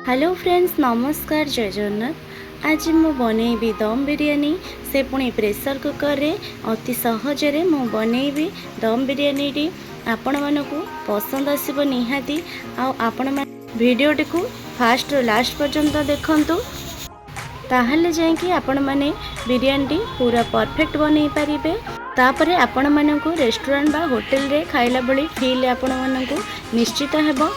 Hello friends, नमस्कार, जय जगन्नाथ। आज मु बनैबी दम बिरयानी, से पुणी प्रेशर कुकर रे अति सहजरे मु बनैबी दम बिरयानी। आपण मानकु पसंद आसीबो निहाती। आ आपण मान वीडियोटी को फास्ट रो लास्ट पर्यंत देखंतु, ताहले जायकि आपण माने बिरयानी पूरा परफेक्ट बनै पारिबे। तापरे आपण मानकु रेस्टोरेंट बा होटल रे खाइला बळी फील आपण मानकु निश्चित हेबो।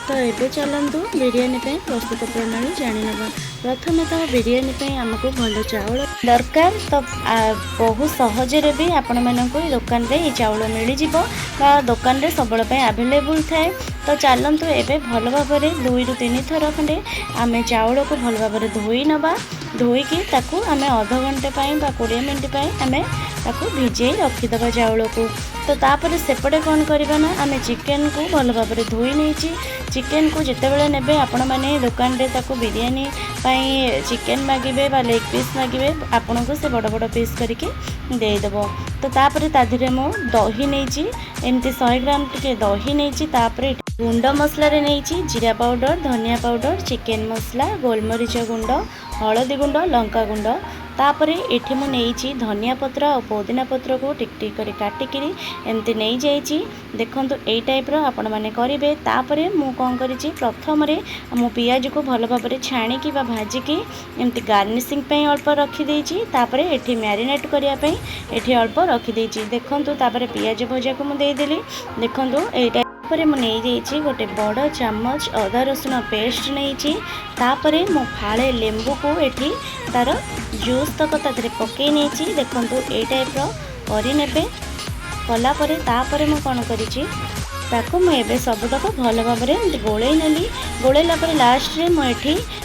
तो ये चलतु बिरयानी प्रस्तुत प्रणाली जाणीना। प्रथम तो बिरयानी आमको भल चाउल दरकार। तो बहुत सहजरे भी आपण मानक दुकान रे ये चाउल मिल जिवो बा दुकान रे सबल अवेलेबल थाए। तो चलतु एबे भल भाव 2 ରୁ 3 थर खंडे आमे चाउल को भल भाव धोई नबा। धोईकी ताकू आमे आधा घंटे बा 20 मिनट आमे ताकू भिजे रखीदबा चाउल को। तो तापर सेपटे कौन करबा ना, आमे चिकेन को भल भाव धोई नहीं। चिकेन को जितेबाला ने आपण मैंने दुकान रे ताकू बिरयानी पाई चिकेन मागिबे बा लेग पीस मागिबे, आपन को से बड़ बड़ पीस करके देदेव। तो तापर ताधीरे मु दही नहीं, एमती 100 ग्राम टिके दही नहीं। तापर गुंड मसला रे नहीं जीरा पाउडर, धनिया पाउडर, चिकेन मसला, गोलमरीच गुंड, हलदी गुंड, लंका गुंड। तापर एठी मु नहीं धनिया पत्र और पुदीना पत्र को टिक टिक करी काटिकी एमती नहीं जाइए। देखंतु एई टाइप रो आपण माने करिवे। तापर मु कौन करिछि, प्रथम रे मु पियाज को भल भाव छाणिकी बा भाजिकी एमती गार्निशिंग पे अल्प रखी देछि। तापर एठी मैरिनेट करिया पे एठी अल्प रखी देछि। देखंतु तापर पियाज भजा को मु दे देली। देखंतु एटा तापर मु नहीं जाइए गोटे बड़ चामच अदा रसुण पेस्ट नहीं। तापर मु फाळे लेंबू को एठी तार जूस तक तादरे पकई नहीं। देखंतु ए टाइप रो करिने कलापर तापर मु कौन करिछि, ताको मु एबे सबतक भल भाव गोले नेली। गोलेला पर लास्ट रे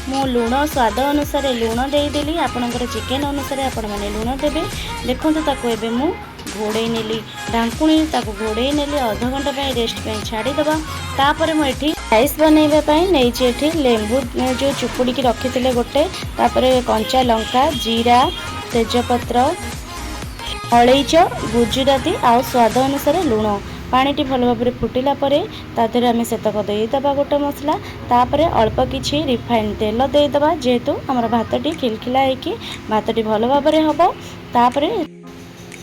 मु लुण स्वाद अनुसार लुण देदेली। आपणकर चिकेन अनुसार आपण माने लुण देबे। देखंतु ताको एबे मु घोड़े नेली, ढांकुणी ताको घोड़े नेली। आधा घंटा पे रेस्ट पे छाड़ीदबा। तापर मु एठी राइस बनैबा नहीं लेंबू जो चुपुड़ी की रखी गोटे, तापर कंचा लंका, जीरा, तेजपत्र, हलैच, गुजराती आ स्वाद अनुसार लुण। पानी भल भाव फुटिला परे तादेह आम सेतक देदेबा गोटे मसला। तापर अल्प किछि रिफाइन तेल देदेबा, जेहेतु आमर भातटी खिलखिला होगी भातटी भल भाव हम। तापर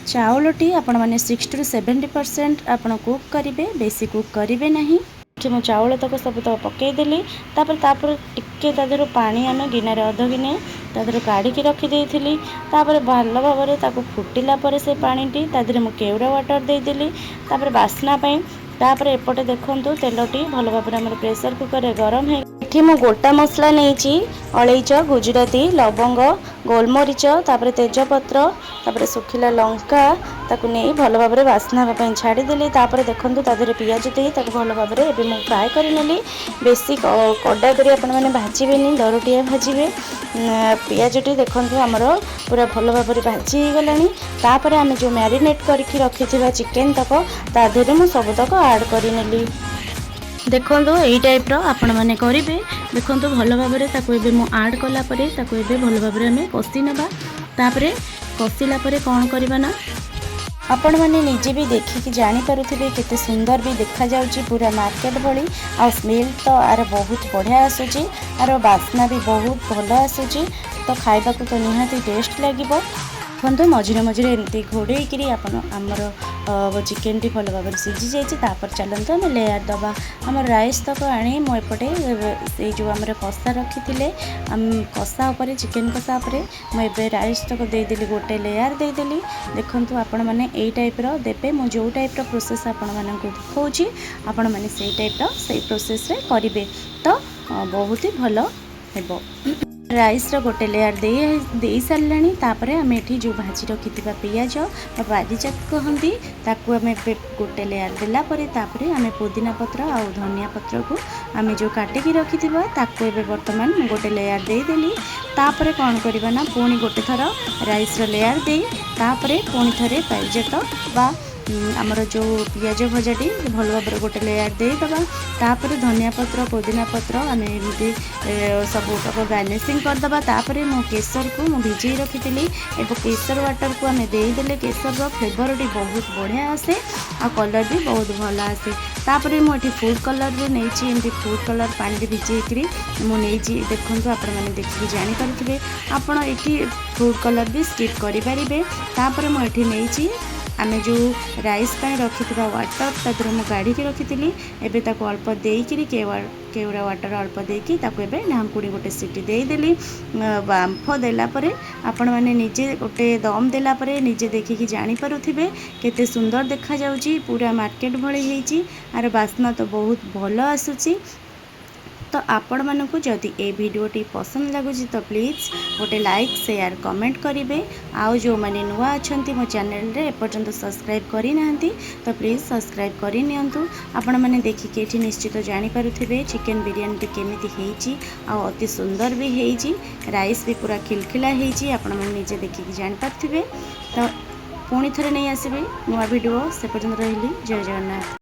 चाउलटी आपण माने 60 ରୁ 70% आपण कुक करेंगे, बेसी कुक करेंगे नहीं। मु चाउल तक सब तक पकईदेली। तापर टिके तादेह पानी आम गिनारे अध गिने तादेह काढ़ी रखीदी। तापर भल भाव फुटिला परे से पानी तादेह मु केवड़ा वाटर देदेली तापर बास्ना पाई। तापर एपटे देखंतु तेलटी भल भाव आम प्रेशर कुकर रे गरम है। एठी मु गोटा मसला नहीं अलैच, गुजराती, लवंग, गोलमरीच, तापर तेजपत्र, तापर सुखिला लंका ताकू नहीं भल भाव बास्ना होगा छाड़ीदेली। तापर देखंतु तादेह पियाज दे भल भाव एबे मु फ्राए करनेली। बेसी कड़ा करी आपण माने भाजिबेनी, दरटिया भाजिबे। पियाजटी देखंतु हमर पूरा भल भाव भाजी गलानी। तापर आम जो मैरिनेट करके रखिथिबा चिकेन तक तादेह मु सब तक ऐड करनेली। देखंतु एई टाइप रो आपण माने करिवे। देखंतु भल भाव एबे मु ऐड कला परे ताकू एबे भल भाव हमें कषि नबा। तापरे कषिला परे कौन करबा ना, आपण माने निजे भी देखिकी जानी पारुथिबे केते सुंदर भी देखा जाउची, पूरा मार्केट भली। आ स्मेल तो आर बहुत बढ़िया आसुची, आर बास्ना भी बहुत भल आसुची। तो खाइबा को तो निहाती टेस्ट लागिबो। देखो मझे मझे एमती घोड़े आमर चिकेन टी भल भाव सीझी जापर। चलते आम लेयर दबा आम राइस तक आनी मुझे से जो आम कषा रखी थे कषा उपर चिकेन कषा उपर मुझे राइस तक देदेली, गोटे लेयर देदेली। देखूँ आपण मैंने यही टाइप देवे। मु जो टाइप प्रोसेस आपण मानक दिखाऊँगी आपण मैंने से टाइप से प्रोसेस करेंगे, तो बहुत ही भल हेबो। राइस गोटे लेयर दे सारे। तापर आम एठी जो भाजी रखी पियाज पारिजात कहती ताकू आम गोटे लेयर देला परे तापर आम पुदीना पत्र आ धनिया पत्र को आम जो काटिकी रखी ताकू एबे वर्तमान गोटे लेयर देदेली। तापर कौन करबा ना, पुणी गोटे थर राइस लेयर दे तापर पुणी थरे पारिजात बा आमर जो पियाज भजाटी भल भाव गोटे लेयर देदेबा तापर धनिया पत्र पुदीना पत्र आम एमती सब गार्निशिंग करदे तापर मो केसर को मुझे भिजई रखी केसर वाटर को आम देदेले केसर फ्लेवर टी बहुत बढ़िया आसे आ कलर भी बहुत भल आसे तापर मुझे फूड कलर भी नहीं एमती फूड कलर पानी भिजई मुझे देखूँ आपण मैंने देखिए जानीपे आपड़ ये फूड कलर भी स्किप करेंगे तापर मुझे नहीं आम जो राइस रखी वाटर तादर मुझे गाड़ी रखी एवं अल्प देकर केवड़ा वाटर अल्प देकी ढांकुड़ी गोटे सीटी देदेली बांफ देलापर आपण मैंने निजे गोटे दम देलापर निजे देखिकी जानीपे केते सुंदर देखा जाउची पूरा मार्केट भली होईची आर बास्ना तो बहुत भल आसुची। तो आपण मानकु जदि ए भिडियोटी पसंद लगुच तो प्लीज़ गोटे लाइक शेयर कमेंट करेंगे आउ जो मैंने नुआ अच्छा मो चैनल रे एपर्यंत सब्सक्राइब करना तो प्लीज़ सब्सक्राइब करनी आपण मैंने देखिए ये निश्चित जानीपे चिकेन बिरियानी केमिति होईची आ अति सुंदर भी होईची राइस भी पूरा खिलखिला होईची आपण मैंने निजे देखिए जानीपे तो पुणी थे नहीं आसबे नुआ भिडियो से पर्यंत रही जय जगन्नाथ।